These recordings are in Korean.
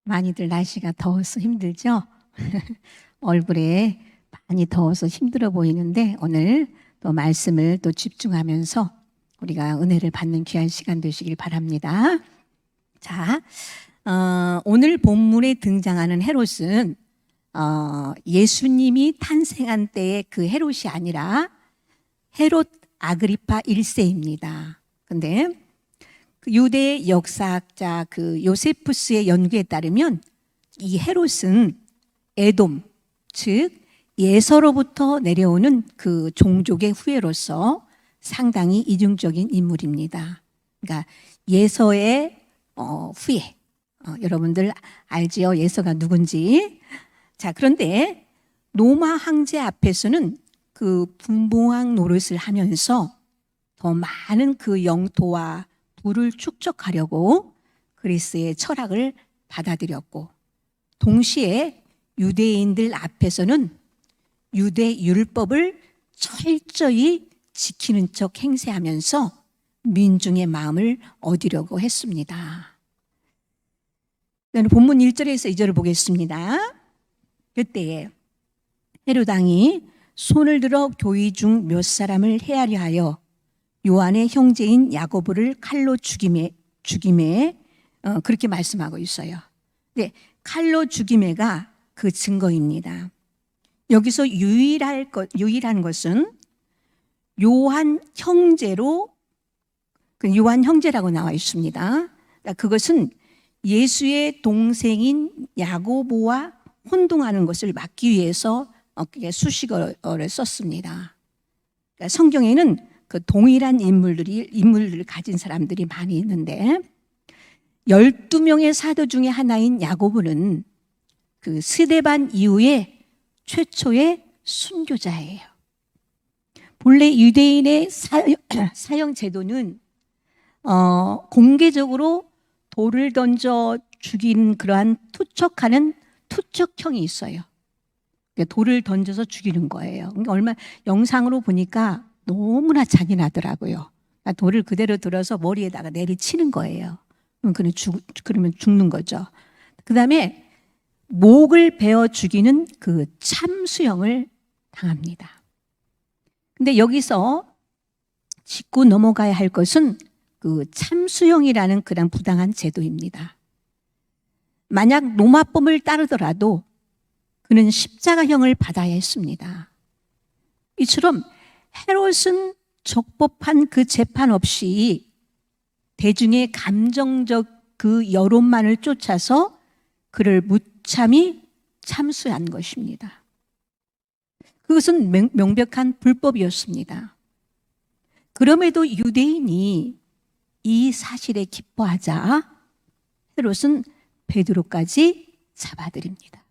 많이들 날씨가 더워서 힘들죠? 얼굴에 많이 더워서 힘들어 보이는데 오늘 또 말씀을 또 집중하면서 우리가 은혜를 받는 귀한 시간 되시길 바랍니다. 자, 오늘 본문에 등장하는 헤롯은 예수님이 탄생한 때의 그 헤롯이 아니라 헤롯 아그리파 1세입니다. 근데 그 유대 역사학자 그 요세푸스의 연구에 따르면 이 헤롯은 에돔, 즉 예서로부터 내려오는 그 종족의 후예로서 상당히 이중적인 인물입니다. 그러니까 예서의 후예. 여러분들 알지요? 예서가 누군지. 자, 그런데 로마 황제 앞에서는 그 분봉왕 노릇을 하면서 더 많은 그 영토와 부를 축적하려고 그리스의 철학을 받아들였고, 동시에 유대인들 앞에서는 유대 율법을 철저히 지키는 척 행세하면서 민중의 마음을 얻으려고 했습니다. 본문 1절에서 2절을 보겠습니다. 그때에 헤롯 왕이 손을 들어 교의 중 몇 사람을 헤아려 하여 요한의 형제인 야고보를 칼로 죽임에 그렇게 말씀하고 있어요. 네, 칼로 죽임에가 그 증거입니다. 여기서 유일한 것은 요한 형제로, 요한 형제라고 나와 있습니다. 그것은 예수의 동생인 야고보와 혼동하는 것을 막기 위해서 수식어를 썼습니다. 그러니까 성경에는 그 동일한 인물들을 가진 사람들이 많이 있는데 12명의 사도 중에 하나인 야고보는 그 스데반 이후에 최초의 순교자예요. 본래 유대인의 사형 제도는 공개적으로 돌을 던져 죽이는 그러한 투척형이 있어요. 돌을 던져서 죽이는 거예요. 그러니까 영상으로 보니까 너무나 잔인하더라고요. 돌을 그대로 들어서 머리에다가 내리치는 거예요. 그러면 죽는 거죠. 그 다음에 목을 베어 죽이는 그 참수형을 당합니다. 근데 여기서 짚고 넘어가야 할 것은 그 참수형이라는 그런 부당한 제도입니다. 만약 로마법을 따르더라도 그는 십자가형을 받아야 했습니다. 이처럼 헤롯은 적법한 그 재판 없이 대중의 감정적 그 여론만을 쫓아서 그를 무참히 참수한 것입니다. 그것은 명백한 불법이었습니다. 그럼에도 유대인이 이 사실에 기뻐하자 헤롯은 베드로까지 잡아들입니다.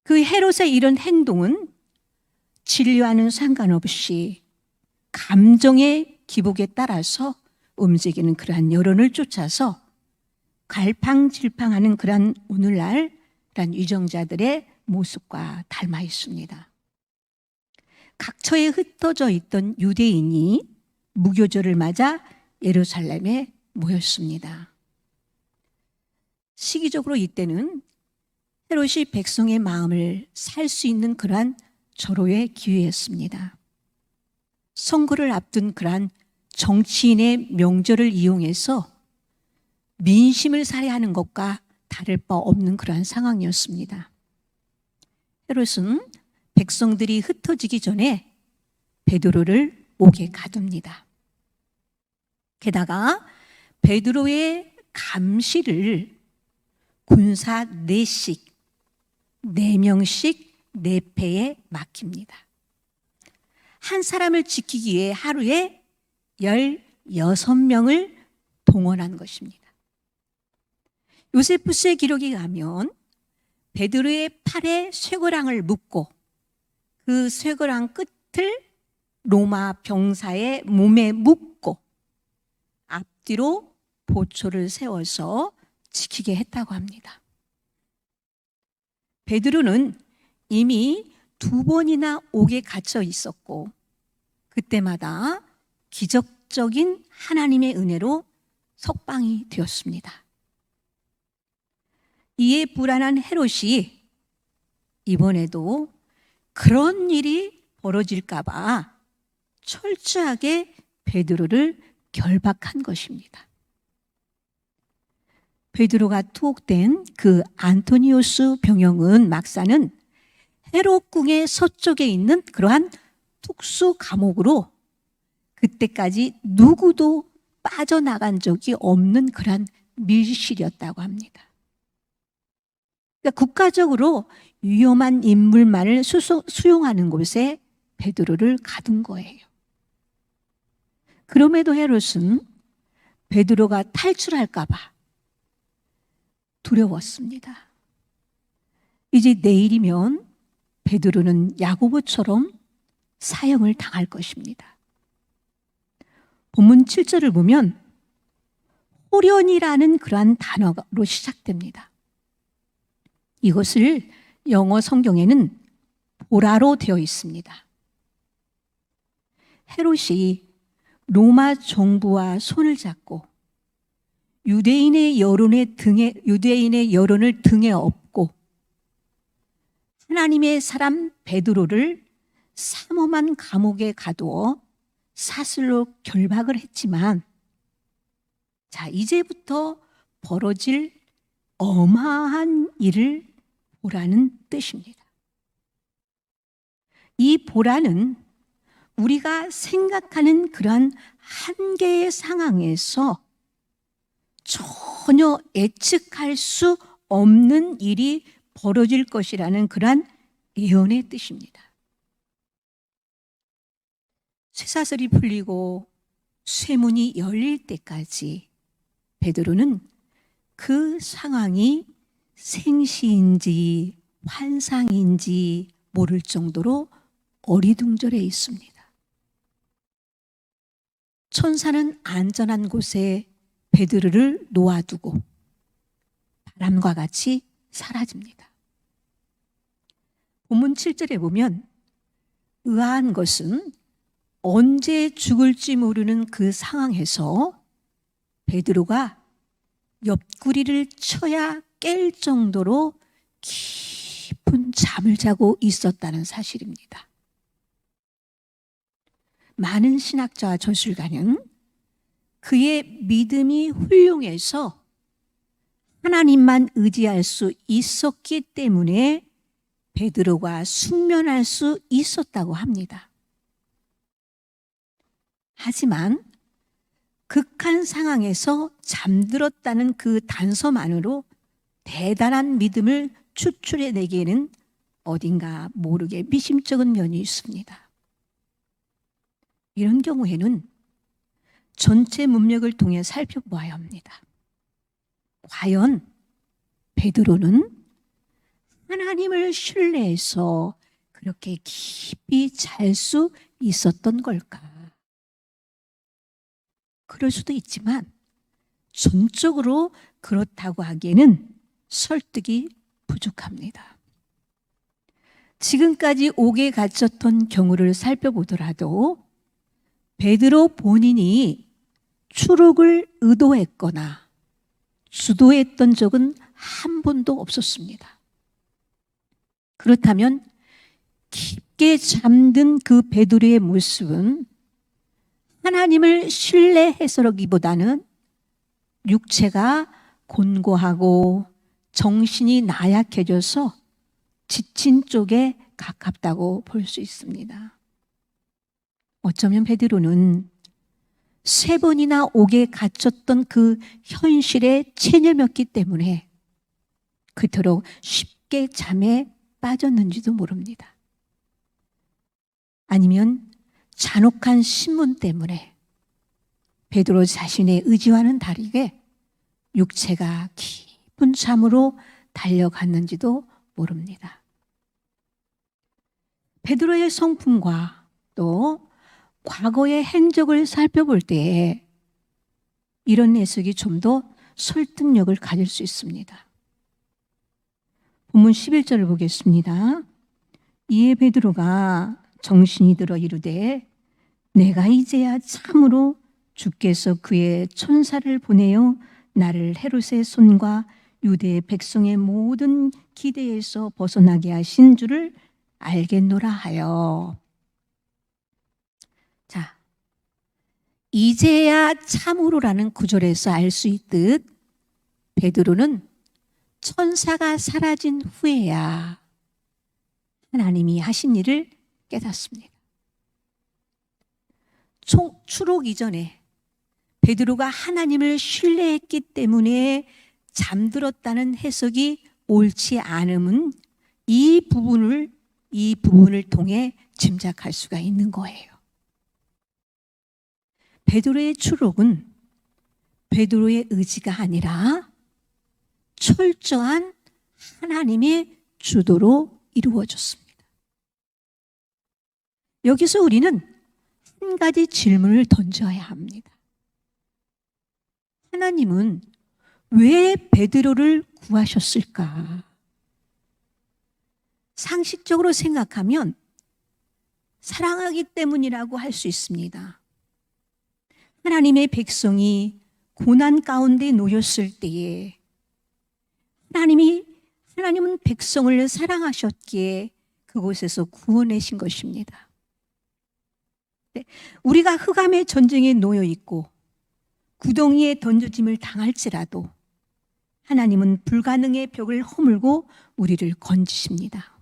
그 헤롯의 이런 행동은 진리와는 상관없이 감정의 기복에 따라서 움직이는 그러한 여론을 쫓아서 갈팡질팡하는 그러한 오늘날 그러한 위정자들의 모습과 닮아 있습니다. 각처에 흩어져 있던 유대인이 무교절을 맞아 예루살렘에 모였습니다. 시기적으로 이때는 헤롯이 백성의 마음을 살 수 있는 그러한 절호의 기회였습니다. 선거를 앞둔 그러한 정치인의 명절을 이용해서 민심을 살해하는 것과 다를 바 없는 그러한 상황이었습니다. 헤롯은 백성들이 흩어지기 전에 베드로를 옥에 가둡니다. 게다가 베드로의 감시를 군사 4명씩 4패에 맡깁니다. 한 사람을 지키기 위해 하루에 16명을 동원한 것입니다. 요세푸스의 기록에 가면 베드로의 팔에 쇠고랑을 묶고 그 쇠고랑 끝을 로마 병사의 몸에 묶고 앞뒤로 보초를 세워서 지키게 했다고 합니다. 베드로는 이미 2번이나 옥에 갇혀 있었고 그때마다 기적적인 하나님의 은혜로 석방이 되었습니다. 이에 불안한 헤롯이 이번에도 그런 일이 벌어질까 봐 철저하게 베드로를 결박한 것입니다. 베드로가 투옥된 그 안토니오스 병영은 막사는 헤롯궁의 서쪽에 있는 그러한 특수 감옥으로 그때까지 누구도 빠져나간 적이 없는 그러한 밀실이었다고 합니다. 그러니까 국가적으로 위험한 인물만을 수용하는 곳에 베드로를 가둔 거예요. 그럼에도 헤롯은 베드로가 탈출할까 봐 두려웠습니다. 이제 내일이면 베드로는 야고보처럼 사형을 당할 것입니다. 본문 7절을 보면 호련이라는 그러한 단어로 시작됩니다. 이것을 영어 성경에는 보라로 되어 있습니다. 헤롯이 로마 정부와 손을 잡고 유대인의 여론을 등에 업고 하나님의 사람 베드로를 삼엄한 감옥에 가두어 사슬로 결박을 했지만, 자, 이제부터 벌어질 어마한 일을 보라는 뜻입니다. 이 보라는 우리가 생각하는 그러한 한계의 상황에서 전혀 예측할 수 없는 일이 벌어질 것이라는 그러한 예언의 뜻입니다. 쇠사슬이 풀리고 쇠문이 열릴 때까지 베드로는 그 상황이 생시인지 환상인지 모를 정도로 어리둥절해 있습니다. 천사는 안전한 곳에 베드로를 놓아두고 바람과 같이 사라집니다. 본문 7절에 보면 의아한 것은 언제 죽을지 모르는 그 상황에서 베드로가 옆구리를 쳐야 깰 정도로 깊은 잠을 자고 있었다는 사실입니다. 많은 신학자와 저술가는 그의 믿음이 훌륭해서 하나님만 의지할 수 있었기 때문에 베드로가 숙면할 수 있었다고 합니다. 하지만 극한 상황에서 잠들었다는 그 단서만으로 대단한 믿음을 추출해내기에는 어딘가 모르게 미심쩍은 면이 있습니다. 이런 경우에는 전체 문맥을 통해 살펴보아야 합니다. 과연 베드로는 하나님을 신뢰해서 그렇게 깊이 잘 수 있었던 걸까? 그럴 수도 있지만 전적으로 그렇다고 하기에는 설득이 부족합니다. 지금까지 옥에 갇혔던 경우를 살펴보더라도 베드로 본인이 추록을 의도했거나 주도했던 적은 한 번도 없었습니다. 그렇다면 깊게 잠든 그 베드로의 모습은 하나님을 신뢰해서라기보다는 육체가 곤고하고 정신이 나약해져서 지친 쪽에 가깝다고 볼 수 있습니다. 어쩌면 베드로는 3번이나 옥에 갇혔던 그 현실에 체념했기 때문에 그토록 쉽게 잠에 빠졌는지도 모릅니다. 아니면 잔혹한 신문 때문에 베드로 자신의 의지와는 다르게 육체가 깊은 잠으로 달려갔는지도 모릅니다. 베드로의 성품과 또 과거의 행적을 살펴볼 때에 이런 해석이 좀 더 설득력을 가질 수 있습니다. 본문 11절을 보겠습니다. 이에 베드로가 정신이 들어 이르되 내가 이제야 참으로 주께서 그의 천사를 보내어 나를 헤롯의 손과 유대 백성의 모든 기대에서 벗어나게 하신 줄을 알겠노라 하여. 자, 이제야 참으로라는 구절에서 알 수 있듯 베드로는 천사가 사라진 후에야 하나님이 하신 일을 깨닫습니다. 추록 이전에 베드로가 하나님을 신뢰했기 때문에 잠들었다는 해석이 옳지 않음은 이 부분을 통해 짐작할 수가 있는 거예요. 베드로의 추록은 베드로의 의지가 아니라 철저한 하나님의 주도로 이루어졌습니다. 여기서 우리는 한 가지 질문을 던져야 합니다. 하나님은 왜 베드로를 구하셨을까? 상식적으로 생각하면 사랑하기 때문이라고 할 수 있습니다. 하나님의 백성이 고난 가운데 놓였을 때에 하나님은 백성을 사랑하셨기에 그곳에서 구원하신 것입니다. 우리가 흑암의 전쟁에 놓여 있고 구덩이에 던져짐을 당할지라도 하나님은 불가능의 벽을 허물고 우리를 건지십니다.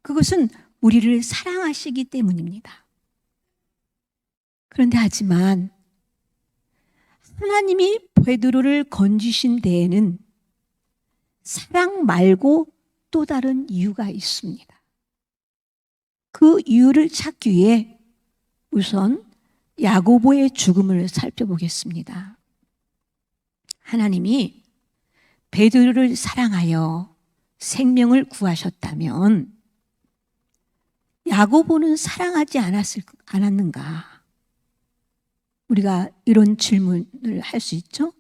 그것은 우리를 사랑하시기 때문입니다. 그런데 하지만 하나님이 베드로를 건지신 데에는 사랑 말고 또 다른 이유가 있습니다. 그 이유를 찾기 위해 우선 야고보의 죽음을 살펴보겠습니다. 하나님이 베드로를 사랑하여 생명을 구하셨다면 야고보는 사랑하지 않았는가? 우리가 이런 질문을 할 수 있죠?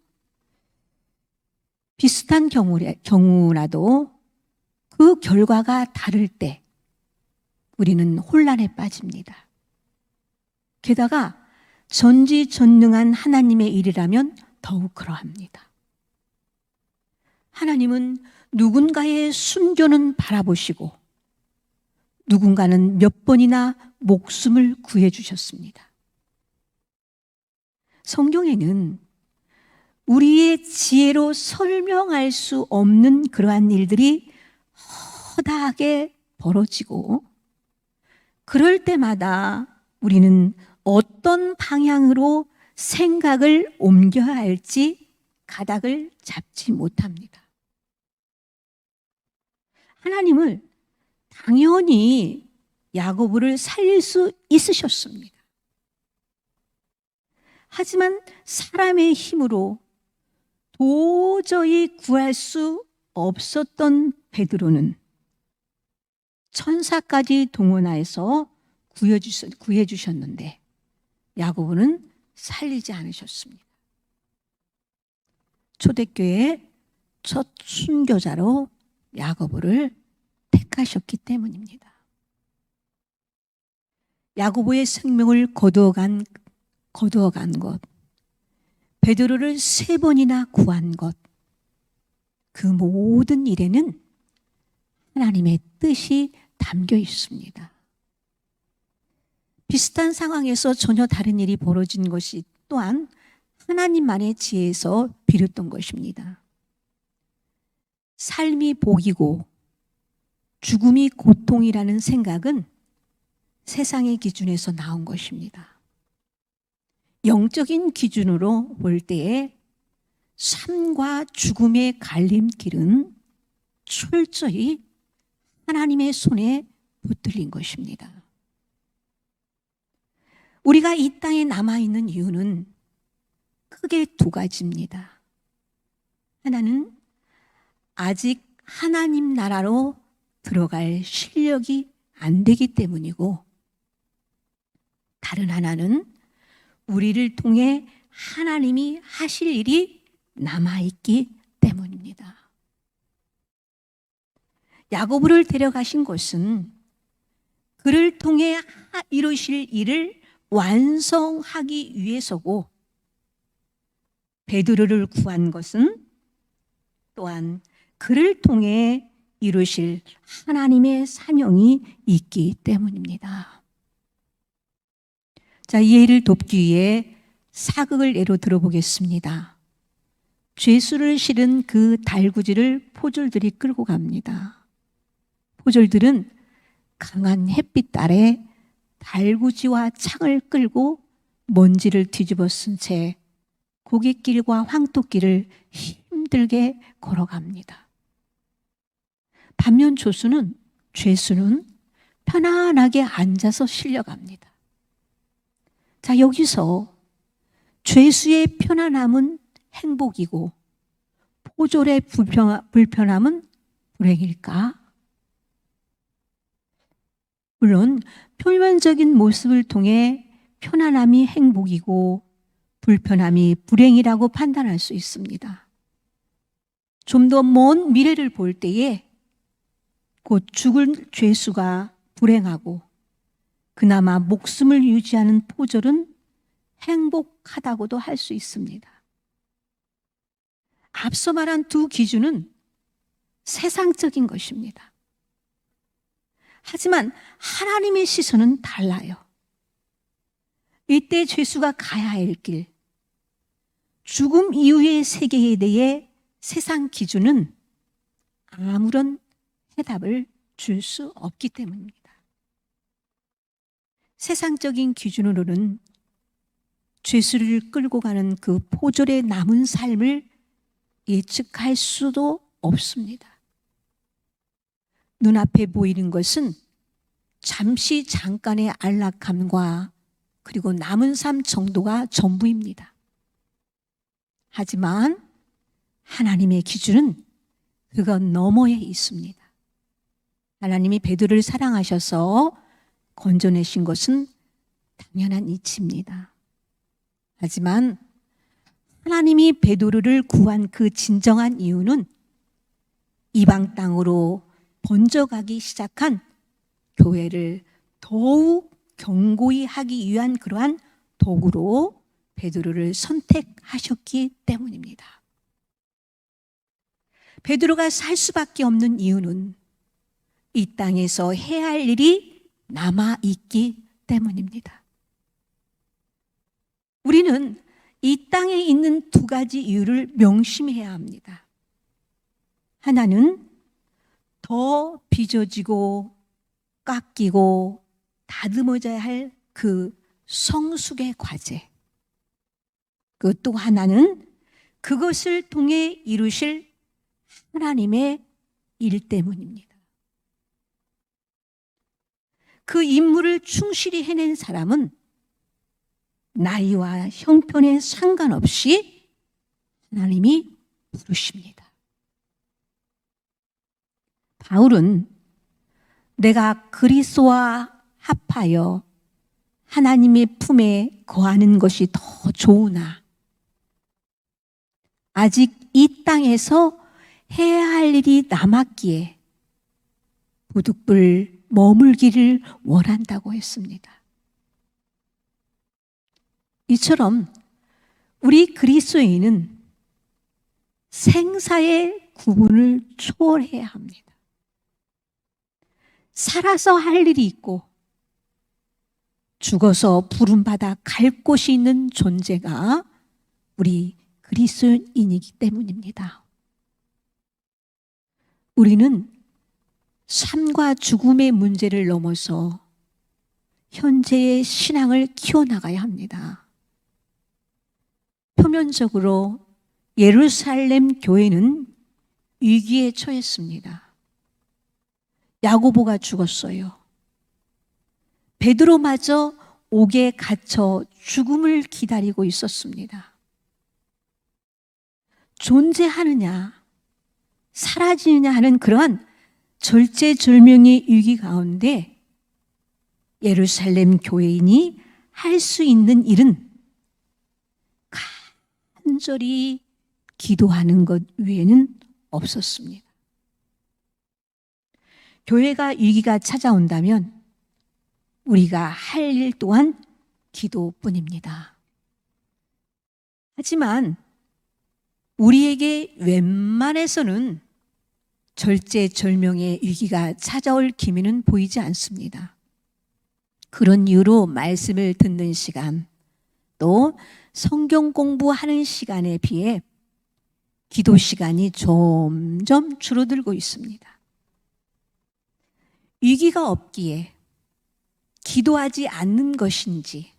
비슷한 경우라도 그 결과가 다를 때 우리는 혼란에 빠집니다. 게다가 전지전능한 하나님의 일이라면 더욱 그러합니다. 하나님은 누군가의 순교는 바라보시고 누군가는 몇 번이나 목숨을 구해주셨습니다. 성경에는 우리의 지혜로 설명할 수 없는 그러한 일들이 허다하게 벌어지고 그럴 때마다 우리는 어떤 방향으로 생각을 옮겨야 할지 가닥을 잡지 못합니다. 하나님을 당연히 야고보를 살릴 수 있으셨습니다. 하지만 사람의 힘으로 도저히 구할 수 없었던 베드로는 천사까지 동원하여서 구해주셨는데 야고보는 살리지 않으셨습니다. 초대교회의 첫 순교자로 야고보를 택하셨기 때문입니다. 야고보의 생명을 거두어간 것, 베드로를 3번이나 구한 것, 그 모든 일에는 하나님의 뜻이 담겨 있습니다. 비슷한 상황에서 전혀 다른 일이 벌어진 것이 또한 하나님만의 지혜에서 비롯된 것입니다. 삶이 복이고 죽음이 고통이라는 생각은 세상의 기준에서 나온 것입니다. 영적인 기준으로 볼 때에 삶과 죽음의 갈림길은 철저히 하나님의 손에 붙들린 것입니다. 우리가 이 땅에 남아있는 이유는 크게 2가지입니다. 하나는 아직 하나님 나라로 들어갈 실력이 안 되기 때문이고, 다른 하나는 우리를 통해 하나님이 하실 일이 남아있기 때문입니다. 야고보를 데려가신 것은 그를 통해 이루실 일을 완성하기 위해서고, 베드로를 구한 것은 또한 그를 통해 이루실 하나님의 사명이 있기 때문입니다. 자, 이 예를 돕기 위해 사극을 예로 들어보겠습니다. 죄수를 실은 그 달구지를 포졸들이 끌고 갑니다. 포졸들은 강한 햇빛 아래 달구지와 창을 끌고 먼지를 뒤집어 쓴 채 고갯길과 황토길을 힘들게 걸어갑니다. 반면 죄수는 편안하게 앉아서 실려갑니다. 자, 여기서 죄수의 편안함은 행복이고 포졸의 불편함은 불행일까? 물론 표면적인 모습을 통해 편안함이 행복이고 불편함이 불행이라고 판단할 수 있습니다. 좀 더 먼 미래를 볼 때에 곧 죽을 죄수가 불행하고 그나마 목숨을 유지하는 포졸은 행복하다고도 할 수 있습니다. 앞서 말한 두 기준은 세상적인 것입니다. 하지만 하나님의 시선은 달라요. 이때 죄수가 가야 할 길, 죽음 이후의 세계에 대해 세상 기준은 아무런 해답을 줄 수 없기 때문입니다. 세상적인 기준으로는 죄수를 끌고 가는 그 포졸의 남은 삶을 예측할 수도 없습니다. 눈앞에 보이는 것은 잠깐의 안락함과 그리고 남은 삶 정도가 전부입니다. 하지만 하나님의 기준은 그건 너머에 있습니다. 하나님이 베드로를 사랑하셔서 건져내신 것은 당연한 이치입니다. 하지만 하나님이 베드로를 구한 그 진정한 이유는 이방 땅으로 번져가기 시작한 교회를 더욱 견고히 하기 위한 그러한 도구로 베드로를 선택하셨기 때문입니다. 베드로가 살 수밖에 없는 이유는 이 땅에서 해야 할 일이 남아있기 때문입니다. 우리는 이 땅에 있는 두 가지 이유를 명심해야 합니다. 하나는 더 빚어지고 깎이고 다듬어져야 할 그 성숙의 과제. 그 또 하나는 그것을 통해 이루실 하나님의 일 때문입니다. 그 임무를 충실히 해낸 사람은 나이와 형편에 상관없이 하나님이 부르십니다. 바울은 내가 그리스도와 합하여 하나님의 품에 거하는 것이 더 좋으나 아직 이 땅에서 해야 할 일이 남았기에 부득불 머물기를 원한다고 했습니다. 이처럼 우리 그리스도인은 생사의 구분을 초월해야 합니다. 살아서 할 일이 있고 죽어서 부름받아 갈 곳이 있는 존재가 우리 그리스도인이기 때문입니다. 우리는 삶과 죽음의 문제를 넘어서 현재의 신앙을 키워나가야 합니다. 표면적으로 예루살렘 교회는 위기에 처했습니다. 야고보가 죽었어요. 베드로마저 옥에 갇혀 죽음을 기다리고 있었습니다. 존재하느냐 사라지느냐 하는 그러한 절체절명의 위기 가운데 예루살렘 교회인이 할 수 있는 일은 간절히 기도하는 것 외에는 없었습니다. 교회가 위기가 찾아온다면 우리가 할 일 또한 기도뿐입니다. 하지만 우리에게 웬만해서는 절제절명의 위기가 찾아올 기미는 보이지 않습니다. 그런 이유로 말씀을 듣는 시간, 또 성경 공부하는 시간에 비해 기도 시간이 점점 줄어들고 있습니다. 위기가 없기에 기도하지 않는 것인지,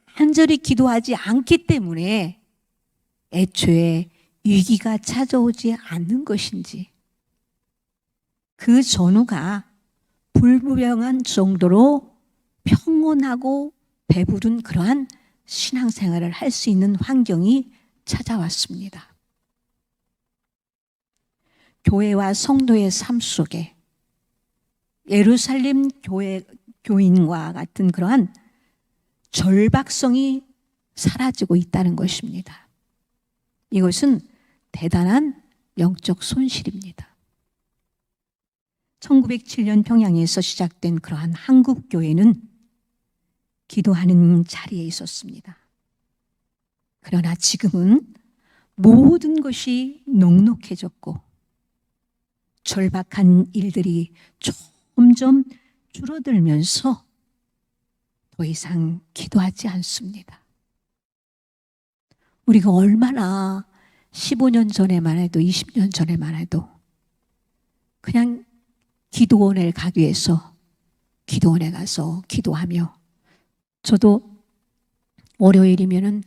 간절히 기도하지 않기 때문에 애초에 위기가 찾아오지 않는 것인지, 그 전후가 불분명한 정도로 평온하고 배부른 그러한 신앙생활을 할 수 있는 환경이 찾아왔습니다. 교회와 성도의 삶 속에 예루살렘 교인과 같은 그러한 절박성이 사라지고 있다는 것입니다. 이것은 대단한 영적 손실입니다. 1907년 평양에서 시작된 그러한 한국교회는 기도하는 자리에 있었습니다. 그러나 지금은 모든 것이 녹록해졌고 절박한 일들이 점점 줄어들면서 더 이상 기도하지 않습니다. 우리가 얼마나 15년 전에만 해도 20년 전에만 해도 그냥 기도원에 가기 위해서 기도원에 가서 기도하며, 저도 월요일이면은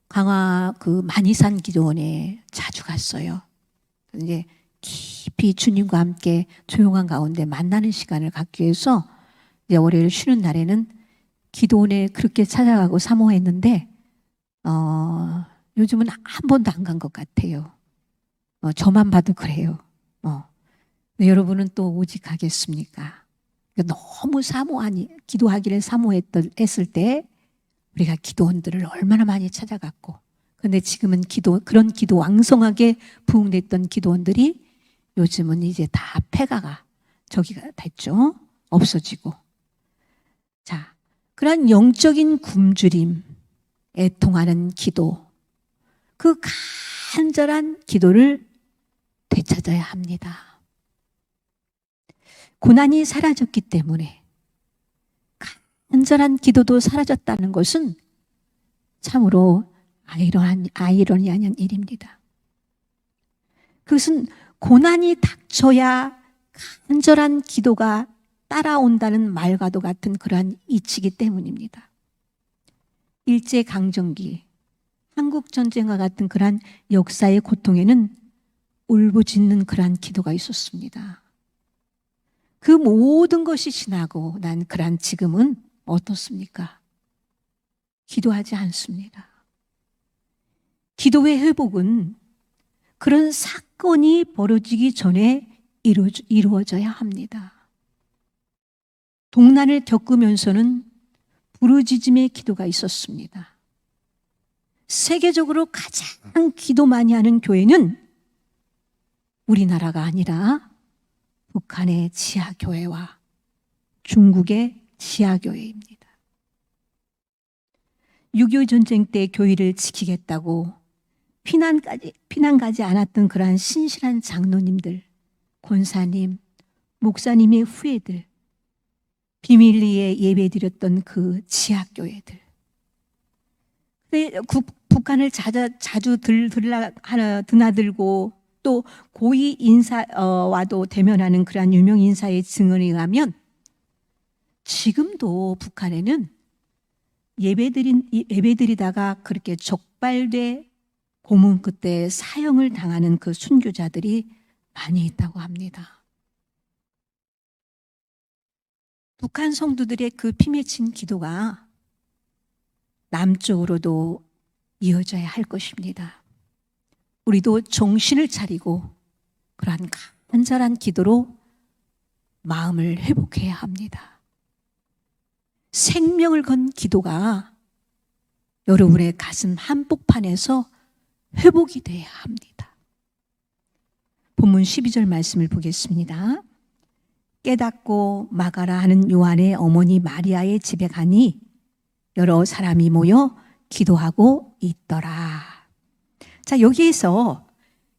강화 만이산 기도원에 자주 갔어요. 이제 깊이 주님과 함께 조용한 가운데 만나는 시간을 갖기 위해서 이제 월요일 쉬는 날에는 기도원에 그렇게 찾아가고 사모했는데 요즘은 한 번도 안 간 것 같아요. 저만 봐도 그래요. 근데 여러분은 또 오직 가겠습니까? 너무 기도하기를 했을 때 우리가 기도원들을 얼마나 많이 찾아갔고, 그런데 지금은 그런 기도 왕성하게 부흥됐던 기도원들이 요즘은 이제 다 폐가가 저기가 됐죠. 없어지고. 자, 그런 영적인 굶주림, 애통하는 기도, 그 간절한 기도를 되찾아야 합니다. 고난이 사라졌기 때문에 간절한 기도도 사라졌다는 것은 참으로 아이러니한 일입니다. 그것은 고난이 닥쳐야 간절한 기도가 따라온다는 말과도 같은 그러한 이치이기 때문입니다. 일제강점기, 한국전쟁과 같은 그러한 역사의 고통에는 울부짖는 그러한 기도가 있었습니다. 그 모든 것이 지나고 난 그러한 지금은 어떻습니까? 기도하지 않습니다. 기도의 회복은 그런 사건이 벌어지기 전에 이루어져야 합니다. 동난을 겪으면서는 부르짖음의 기도가 있었습니다. 세계적으로 가장 기도 많이 하는 교회는 우리나라가 아니라 북한의 지하교회와 중국의 지하교회입니다. 6.25 전쟁 때 교회를 지키겠다고 피난 가지 않았던 그러한 신실한 장로님들, 권사님, 목사님의 후예들, 비밀리에 예배드렸던 그 지하교회들. 북한을 자주 드나들고 또 고위 인사와도 대면하는 그러한 유명 인사의 증언에 의하면 지금도 북한에는 예배드리다가 그렇게 적발돼 고문 끝에 사형을 당하는 그 순교자들이 많이 있다고 합니다. 북한 성도들의 그 피맺힌 기도가 남쪽으로도 이어져야 할 것입니다. 우리도 정신을 차리고 그러한 간절한 기도로 마음을 회복해야 합니다. 생명을 건 기도가 여러분의 가슴 한복판에서 회복이 돼야 합니다. 본문 12절 말씀을 보겠습니다. 깨닫고 막아라 하는 요한의 어머니 마리아의 집에 가니 여러 사람이 모여 기도하고 있더라. 자, 여기에서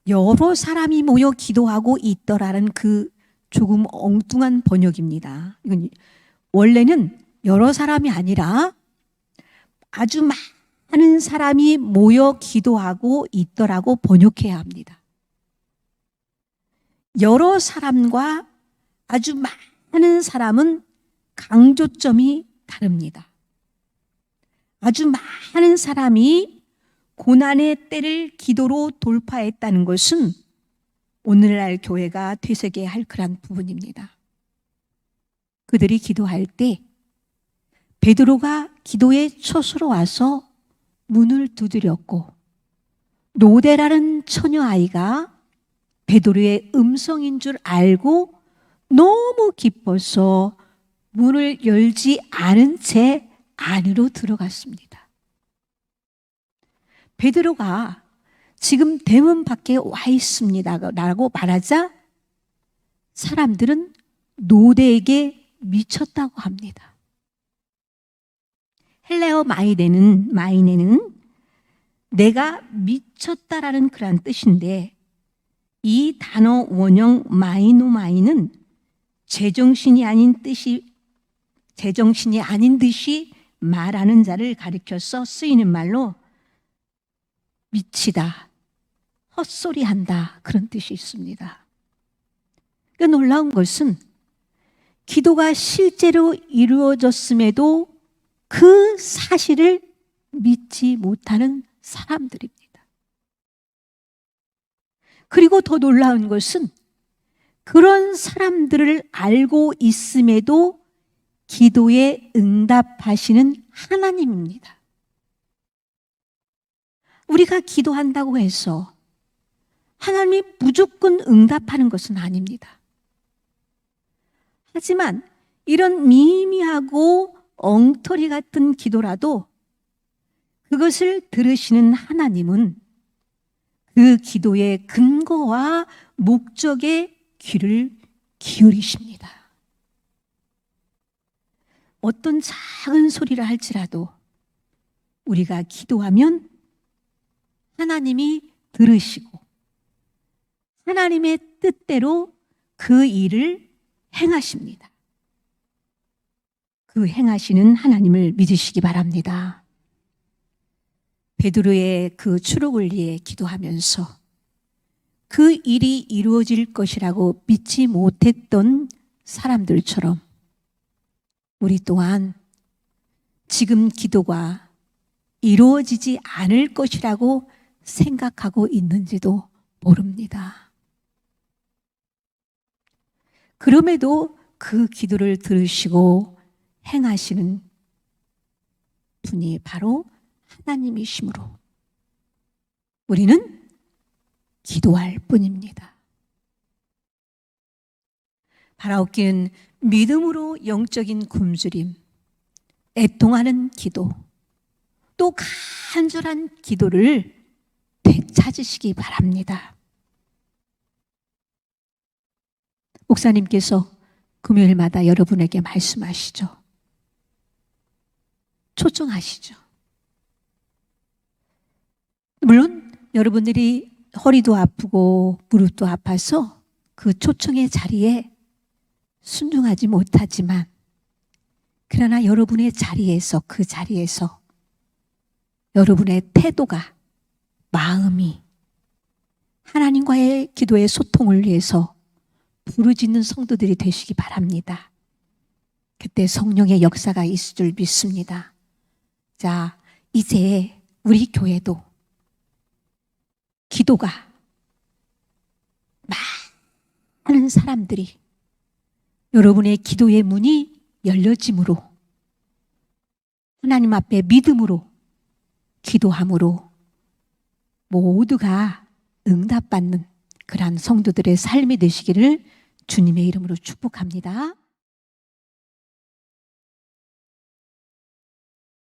여러 사람이 모여 기도하고 있더라는 그 조금 엉뚱한 번역입니다. 이건 원래는 여러 사람이 아니라 아주 많은 사람이 모여 기도하고 있더라고 번역해야 합니다. 여러 사람과 아주 많은 사람은 강조점이 다릅니다. 아주 많은 사람이 고난의 때를 기도로 돌파했다는 것은 오늘날 교회가 되새겨야 할 그런 부분입니다. 그들이 기도할 때 베드로가 기도의 처소로 와서 문을 두드렸고 노대라는 처녀아이가 베드로의 음성인 줄 알고 너무 기뻐서 문을 열지 않은 채 안으로 들어갔습니다. 베드로가 지금 대문 밖에 와 있습니다 라고 말하자 사람들은 노대에게 미쳤다고 합니다. 헬레어 마이네는 내가 미쳤다라는 그런 뜻인데 이 단어 원형 마이노마이는 제정신이 아닌 듯이 말하는 자를 가리켜서 쓰이는 말로 미치다, 헛소리한다 그런 뜻이 있습니다. 그러니까 놀라운 것은 기도가 실제로 이루어졌음에도 그 사실을 믿지 못하는 사람들입니다. 그리고 더 놀라운 것은 그런 사람들을 알고 있음에도 기도에 응답하시는 하나님입니다. 우리가 기도한다고 해서 하나님이 무조건 응답하는 것은 아닙니다. 하지만 이런 미미하고 엉터리 같은 기도라도 그것을 들으시는 하나님은 그 기도의 근거와 목적에 귀를 기울이십니다. 어떤 작은 소리를 할지라도 우리가 기도하면 하나님이 들으시고 하나님의 뜻대로 그 일을 행하십니다. 그 행하시는 하나님을 믿으시기 바랍니다. 베드로의 그 추록을 위해 기도하면서 그 일이 이루어질 것이라고 믿지 못했던 사람들처럼 우리 또한 지금 기도가 이루어지지 않을 것이라고 생각하고 있는지도 모릅니다. 그럼에도 그 기도를 들으시고 행하시는 분이 바로 하나님이시므로 우리는 기도할 뿐입니다. 바라옵기는 믿음으로 영적인 굶주림, 애통하는 기도, 또 간절한 기도를 되찾으시기 바랍니다. 목사님께서 금요일마다 여러분에게 말씀하시죠. 초청하시죠. 물론 여러분들이 허리도 아프고 무릎도 아파서 그 초청의 자리에 순종하지 못하지만 그러나 여러분의 자리에서 그 자리에서 여러분의 태도가 마음이 하나님과의 기도의 소통을 위해서 부르짖는 성도들이 되시기 바랍니다. 그때 성령의 역사가 있을 줄 믿습니다. 자, 이제 우리 교회도 기도가 많은 사람들이 여러분의 기도의 문이 열려짐으로 하나님 앞에 믿음으로 기도함으로 모두가 응답받는 그러한 성도들의 삶이 되시기를 주님의 이름으로 축복합니다.